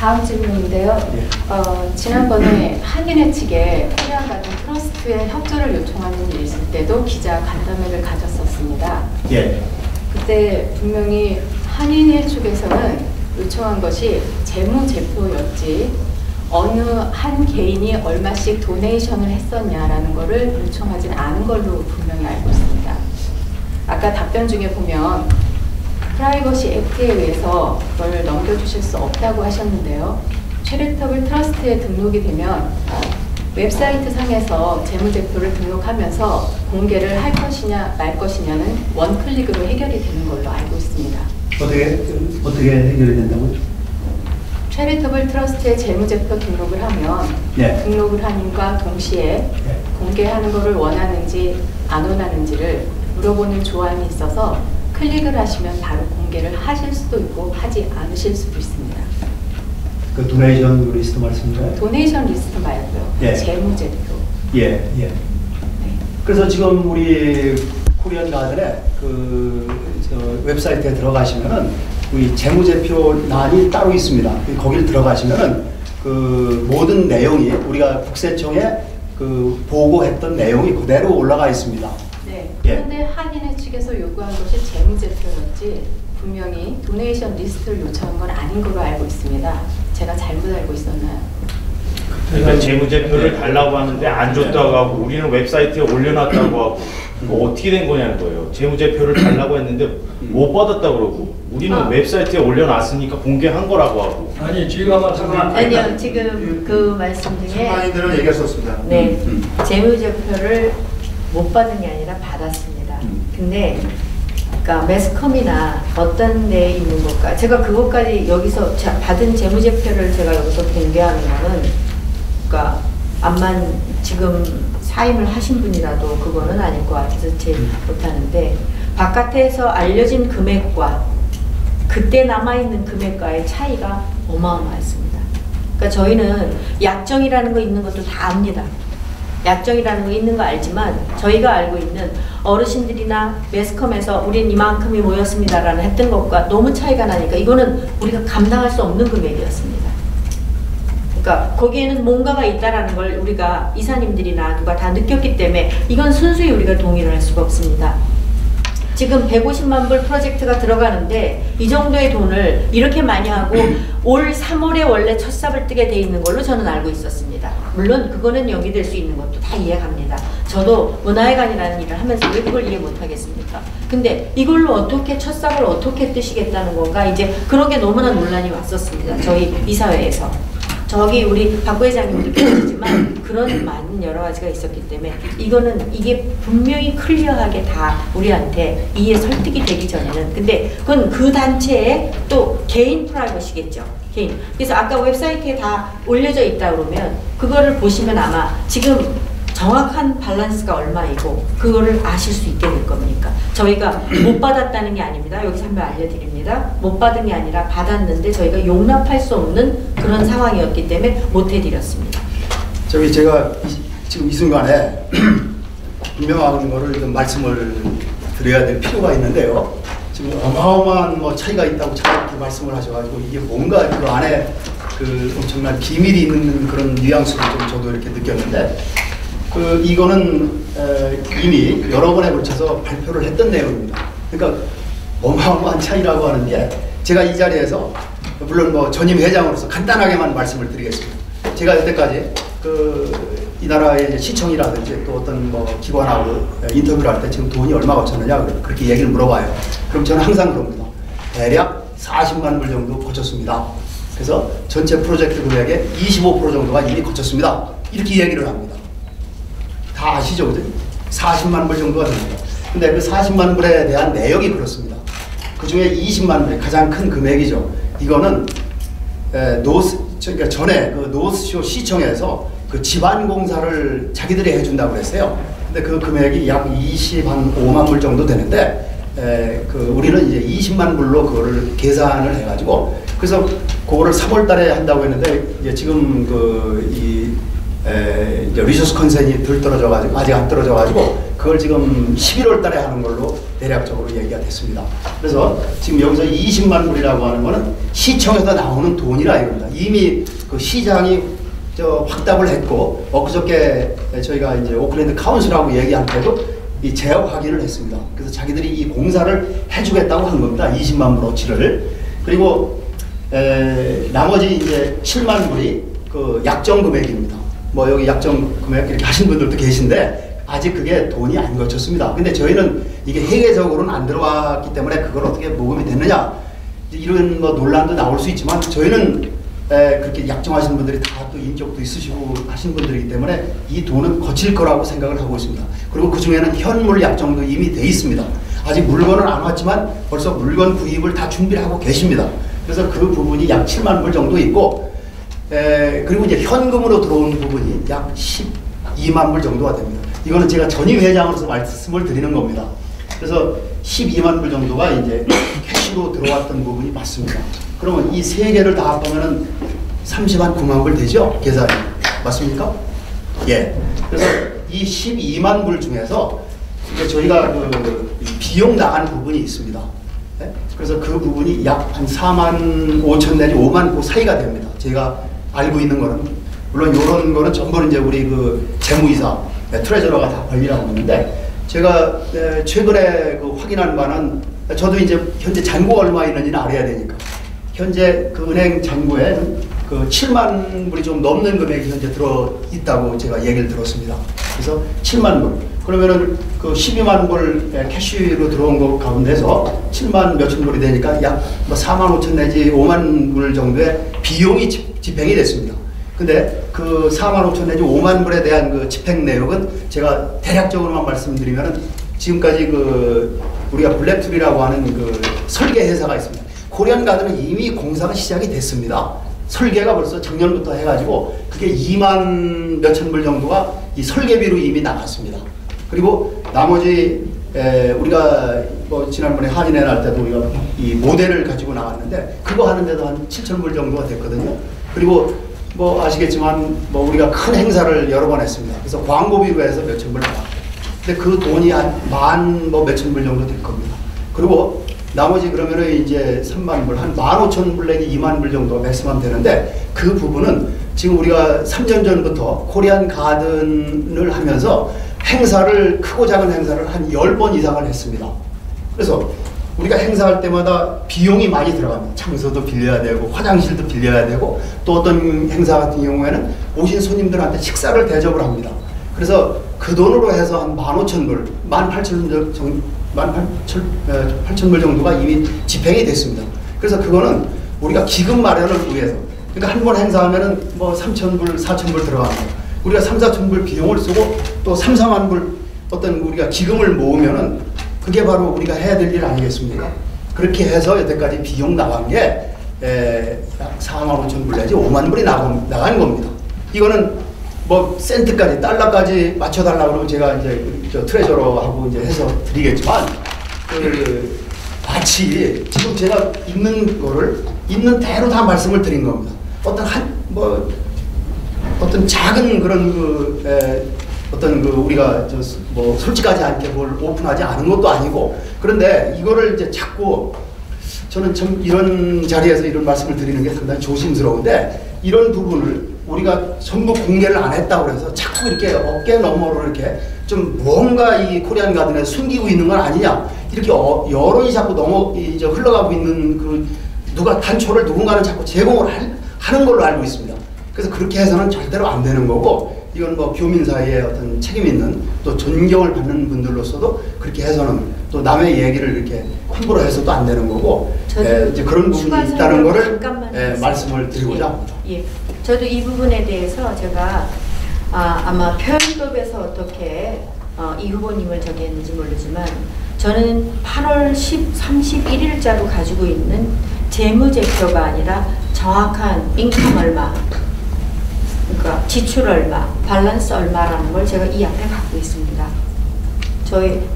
다음 질문인데요. 지난번에 한인회 측에 코리안 가든 트러스트의 협조를 요청하는 일이 있을 때도 기자 간담회를 가졌었습니다. 예. 그때 분명히 한인회 측에서는 요청한 것이 재무제표였지 어느 한 개인이 얼마씩 도네이션을 했었냐라는 것을 요청하진 않은 걸로 분명히 알고 있습니다. 아까 답변 중에 보면 프라이버시 액트에 의해서 그걸 넘겨주실 수 없다고 하셨는데요. 체리터블 트러스트에 등록이 되면 웹사이트 상에서 재무제표를 등록하면서 공개를 할 것이냐 말 것이냐는 원클릭으로 해결이 되는 걸로 알고 있습니다. 어떻게 해결이 된다고요? 체리터블 트러스트에 재무제표 등록을 하면 등록을 함과 동시에 공개하는 것을 원하는지 안 원하는지를 물어보는 조항이 있어서 클릭을 하시면 바로 공개를 하실 수도 있고 하지 않으실 수도 있습니다. 그 도네이션 리스트 말씀인가요? 도네이션 리스트 말고요. 재무제표. 네. 그래서 지금 우리 코리안 가든의 웹사이트에 들어가시면은 우리 재무제표란이 따로 있습니다. 거기를 들어가시면은 그 모든 내용이 우리가 국세청에 그 보고했던 내용이 그대로 올라가 있습니다. 네. 그런데 한인회 측에서 요구한 것이 재무제표였지 분명히 도네이션 리스트를 요청한 건 아닌 걸로 알고 있습니다. 제가 잘못 알고 있었나요? 그러니까 재무제표를 달라고 하는데 안 줬다고 하고 우리는 웹사이트에 올려놨다고 하고 어떻게 된 거냐는 거예요. 재무제표를 달라고 했는데 못 받았다고 그러고 우리는 웹사이트에 올려놨으니까 공개한 거라고 하고. 아니 지금 잠깐 아니요 지금 그 말씀 중에 상관인들은 얘기했었습니다. 네 재무제표를 못 받은 게 아니라 받았습니다. 근데 그러니까 매스컴이나 어떤 데에 있는 것까 제가 그것까지 여기서 받은 재무제표를 제가 여기서 공개하는 거는 그러니까 암만 지금 사임을 하신 분이라도 그거는 아닐 것 같아서 제일 못하는데 바깥에서 알려진 금액과 그때 남아있는 금액과의 차이가 어마어마했습니다. 그러니까 저희는 약정이라는 거 있는 것도 다 압니다. 약정이라는 거 있는 거 알지만 저희가 알고 있는 어르신들이나 매스컴에서 우린 이만큼이 모였습니다라는 했던 것과 너무 차이가 나니까 이거는 우리가 감당할 수 없는 금액이었습니다. 그러니까 거기에는 뭔가가 있다라는 걸 우리가 이사님들이나 누가 다 느꼈기 때문에 이건 순수히 우리가 동의를 할 수가 없습니다. 지금 150만 불 프로젝트가 들어가는데 이 정도의 돈을 이렇게 많이 하고 올 3월에 원래 첫 삽을 뜨게 돼 있는 걸로 저는 알고 있었습니다. 물론 그거는 연기될 수 있는 것도 다 이해합니다. 저도 문화회관이라는 일을 하면서 왜 그걸 이해 못하겠습니까? 근데 이걸로 어떻게 첫 삽을 어떻게 뜨시겠다는 건가 이제 그런 게 너무나 논란이 왔었습니다. 저희 이사회에서. 저기 우리 박 부회장님도 계시지만 그런 많은 여러 가지가 있었기 때문에 이게 분명히 클리어하게 다 우리한테 이해 설득이 되기 전에는 근데 그건 그 단체의 또 개인 프라이버시겠죠. 개인. 그래서 아까 웹사이트에 다 올려져 있다 그러면 그거를 보시면 아마 지금 정확한 밸런스가 얼마이고 그거를 아실 수 있게 될 겁니까? 저희가 못 받았다는 게 아닙니다. 여기서 한번 알려드립니다. 못 받은 게 아니라 받았는데 저희가 용납할 수 없는 그런 상황이었기 때문에 못 해드렸습니다. 제가 지금 이 순간에 분명한 거를 좀 말씀을 드려야 될 필요가 있는데요. 지금 어마어마한 차이가 있다고 이렇게 말씀을 하셔가지고 이게 뭔가 그 안에 그 엄청난 비밀이 있는 그런 뉘앙스를 좀 저도 이렇게 느꼈는데 이거는 이미 여러 번에 걸쳐서 발표를 했던 내용입니다. 그러니까 어마어마한 차이라고 하는 게 제가 이 자리에서 물론 전임 회장으로서 간단하게만 말씀을 드리겠습니다. 제가 여태까지 이 나라의 시청이라든지 또 어떤 기관하고 인터뷰를 할 때 지금 돈이 얼마 거쳤느냐 그렇게 얘기를 물어봐요. 그럼 저는 항상 그럽니다. 대략 40만 불 정도 거쳤습니다. 그래서 전체 프로젝트 금액의 25% 정도가 이미 거쳤습니다. 이렇게 얘기를 합니다. 다 아시죠? 그죠? 40만 불 정도가 됩니다. 근데 그 40만 불에 대한 내역이 그렇습니다. 그 중에 20만 불이 가장 큰 금액이죠. 이거는 그러니까 전에 그 노스쇼 시청에서 그 집안 공사를 자기들이 해준다고 그랬어요. 근데 그 금액이 약 25만 불 정도 되는데 우리는 이제 20만 불로 그거를 계산을 해가지고 그래서 그거를 3월 달에 한다고 했는데 이제 지금 이제 리소스 컨센이 덜 떨어져가지고 아직 안 떨어져가지고 그걸 지금 11월 달에 하는 걸로 대략적으로 얘기가 됐습니다. 그래서 지금 여기서 20만 불이라고 하는 거는 시청에서 나오는 돈이라 이겁니다. 이미 그 시장이 확답을 했고 엊그저께 저희가 이제 오클랜드 카운슬하고 얘기한 때도 이 재업 확인을 했습니다. 그래서 자기들이 이 공사를 해주겠다고 한 겁니다. 20만 불어치를. 그리고 나머지 이제 7만 불이 그 약정 금액입니다. 뭐 여기 약정 금액 이렇게 하신 분들도 계신데 아직 그게 돈이 안 거쳤습니다. 근데 저희는 이게 회계적으로는 안 들어왔기 때문에 그걸 어떻게 모금이 됐느냐 이런 뭐 논란도 나올 수 있지만 저희는 그렇게 약정하시는 분들이 다 또 인격도 있으시고 하신 분들이기 때문에 이 돈은 거칠 거라고 생각을 하고 있습니다. 그리고 그 중에는 현물 약정도 이미 돼 있습니다. 아직 물건은 안 왔지만 벌써 물건 구입을 다 준비를 하고 계십니다. 그래서 그 부분이 약 7만 불 정도 있고 그리고 이제 현금으로 들어온 부분이 약 12만 불 정도가 됩니다. 이거는 제가 전임 회장으로서 말씀을 드리는 겁니다. 그래서 12만 불 정도가 이제 캐시로 들어왔던 부분이 맞습니다. 그러면 이 세 개를 다 합하면은 39만 불 되죠? 계산이. 맞습니까? 예. 그래서 이 12만 불 중에서 저희가 그 비용 나간 부분이 있습니다. 네? 그래서 그 부분이 약 한 4만 5천 내지 5만 그 사이가 됩니다. 제가 알고 있는 거는. 물론 이런 거는 전부 이제 우리 그 재무이사, 트레저러가 다 관리하고 있는데 제가 최근에 그 확인한 바는 저도 이제 현재 잔고가 얼마 있는지는 알아야 되니까 현재 그 은행 잔고에 그 7만 불이 좀 넘는 금액이 현재 들어 있다고 제가 얘기를 들었습니다. 그래서 7만 불. 그러면은 그 12만 불 캐시로 들어온 것 가운데서 7만 몇천 불이 되니까 약 뭐 4만 5천 내지 5만 불 정도의 비용이 집행이 됐습니다. 근데 그 4만 5천 내지 5만 불에 대한 그 집행 내역은 제가 대략적으로만 말씀드리면은 지금까지 그 우리가 블랙툴이라고 하는 그 설계 회사가 있습니다. 코리안 가드는 이미 공사가 시작이 됐습니다. 설계가 벌써 작년부터 해가지고 그게 2만 몇천 불 정도가 이 설계비로 이미 나갔습니다. 그리고 나머지 우리가 뭐 지난번에 한인회 날 때도 우리가 이 모델을 가지고 나갔는데 그거 하는데도 한 7천 불 정도가 됐거든요. 그리고 뭐 아시겠지만 뭐 우리가 큰 행사를 여러 번 했습니다. 그래서 광고비로 해서 몇천 불 나갔고 근데 그 돈이 한 만 뭐 몇천 불 정도 될 겁니다. 그리고 나머지 그러면은 이제 3만 불, 한 15,000불 내지 2만 불 정도 맥시멈 되는데 그 부분은 지금 우리가 3년 전부터 코리안 가든을 하면서 행사를, 크고 작은 행사를 한 10번 이상을 했습니다. 그래서 우리가 행사할 때마다 비용이 많이 들어갑니다. 장소도 빌려야 되고 화장실도 빌려야 되고 또 어떤 행사 같은 경우에는 오신 손님들한테 식사를 대접을 합니다. 그래서 그 돈으로 해서 한 15,000불, 18,000불 정도가 이미 집행이 됐습니다. 그래서 그거는 우리가 기금 마련을 위해서 그러니까 한 번 행사하면은 뭐 3,000불, 4,000불 들어갑니다. 우리가 3, 4,000불 비용을 쓰고 또 3, 4만 불 어떤 우리가 기금을 모으면은 그게 바로 우리가 해야 될 일 아니겠습니까? 그렇게 해서 여태까지 비용 나간 게 약 4만 5천 불 내지 5만 불이 나간 겁니다. 이거는 뭐 센트까지 달러까지 맞춰달라고 그러면 제가 이제 저 트레저러하고 이제 해서 드리겠지만 그 마치 지금 제가 있는 거를 있는 대로 다 말씀을 드린 겁니다. 어떤 작은 그런 어떤 우리가 뭐 솔직하지 않게 뭘 오픈하지 않은 것도 아니고 그런데 이거를 이제 자꾸 저는 참 이런 자리에서 이런 말씀을 드리는 게 상당히 조심스러운데 이런 부분을 우리가 전부 공개를 안 했다고 해서 자꾸 이렇게 어깨 너머로 이렇게 좀 뭔가 이 코리안 가든에 숨기고 있는 건 아니냐 이렇게 여론이 자꾸 흘러가고 있는 그 단초를 누군가는 자꾸 제공을 하는 걸로 알고 있습니다. 그래서 그렇게 해서는 절대로 안 되는 거고 이건 뭐 교민 사이에 어떤 책임 있는 또 존경을 받는 분들로서도 그렇게 해서는 또 남의 얘기를 이렇게 함부로 해서도 안 되는 거고 이제 그런 부분이 있다는 거를 말씀을 드리고자 합니다. 예. 저도 이 부분에 대해서 제가 아마 표현법에서 어떻게 이 후보님을 정했는지 모르지만 저는 8월 31일자로 가지고 있는 재무제표가 아니라 정확한 인컴 얼마 그러니까 지출 얼마, 밸런스 얼마라는 걸 제가 이 앞에 갖고 있습니다.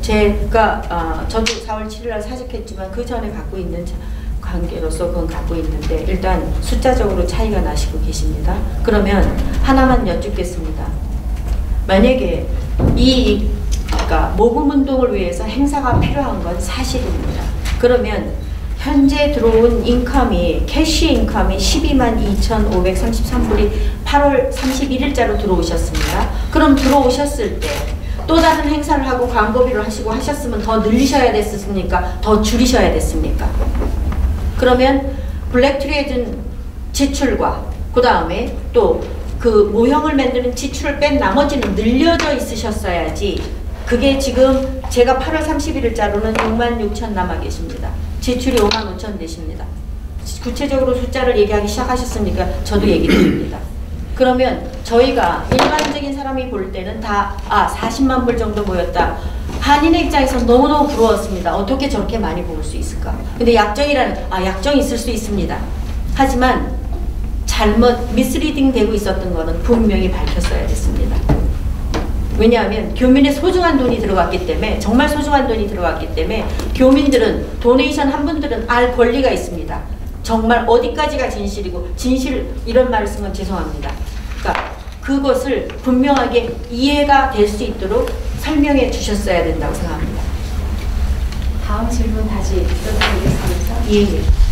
제가 저도 4월 7일 날 사직했지만 그 전에 갖고 있는 관계로서 그건 갖고 있는데 일단 숫자적으로 차이가 나시고 계십니다. 그러면 하나만 여쭙겠습니다. 만약에 이 그러니까 모금운동을 위해서 행사가 필요한 건 사실입니다. 그러면 현재 들어온 인컴이 캐시 인컴이 122,533불이 8월 31일자로 들어오셨습니다. 그럼 들어오셨을 때 또 다른 행사를 하고 광고비를 하시고 하셨으면 더 늘리셔야 됐습니까? 더 줄이셔야 됐습니까? 그러면 블랙트리에 준 지출과 그 다음에 또 그 모형을 만드는 지출을 뺀 나머지는 늘려져 있으셨어야지. 그게 지금 제가 8월 31일자로는 66,000 남아 계십니다. 지출이 55,000 되십니다. 구체적으로 숫자를 얘기하기 시작하셨으니까 저도 얘기 드립니다. 그러면 저희가 일반적인 사람이 볼 때는 다 40만 불 정도 모였다. 한인의 입장에서 너무너무 부러웠습니다. 어떻게 저렇게 많이 모을 수 있을까? 근데 약정이 있을 수 있습니다. 하지만 잘못 미스리딩 되고 있었던 거는 분명히 밝혔어야 됐습니다. 왜냐하면 교민의 소중한 돈이 들어갔기 때문에, 정말 소중한 돈이 들어갔기 때문에 교민들은, 도네이션 한 분들은 알 권리가 있습니다. 정말 어디까지가 진실이고, 이런 말을 쓴 건 죄송합니다. 그러니까 그것을 분명하게 이해가 될 수 있도록 설명해 주셨어야 된다고 생각합니다. 다음 질문 다시 드리겠습니다. 예.